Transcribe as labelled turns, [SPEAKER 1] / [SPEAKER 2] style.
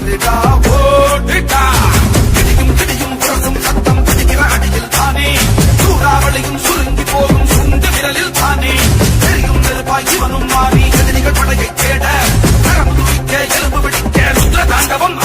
[SPEAKER 1] ஓடுடா ஓடுடா இடியும் கிடியும் புரசும் சத்தம் பிடிக்கிற அடியில் தானே சூறாவளியும் சுருங்கி போகும் சுண்டு விரலில் தானே தெரியும் நெருப்பாய் இவனும் மாறி எதிரிகள் படையை தேட நரம்பு துடிக்க எலும்பு பிடிக்க ருத்ர தாண்டவம்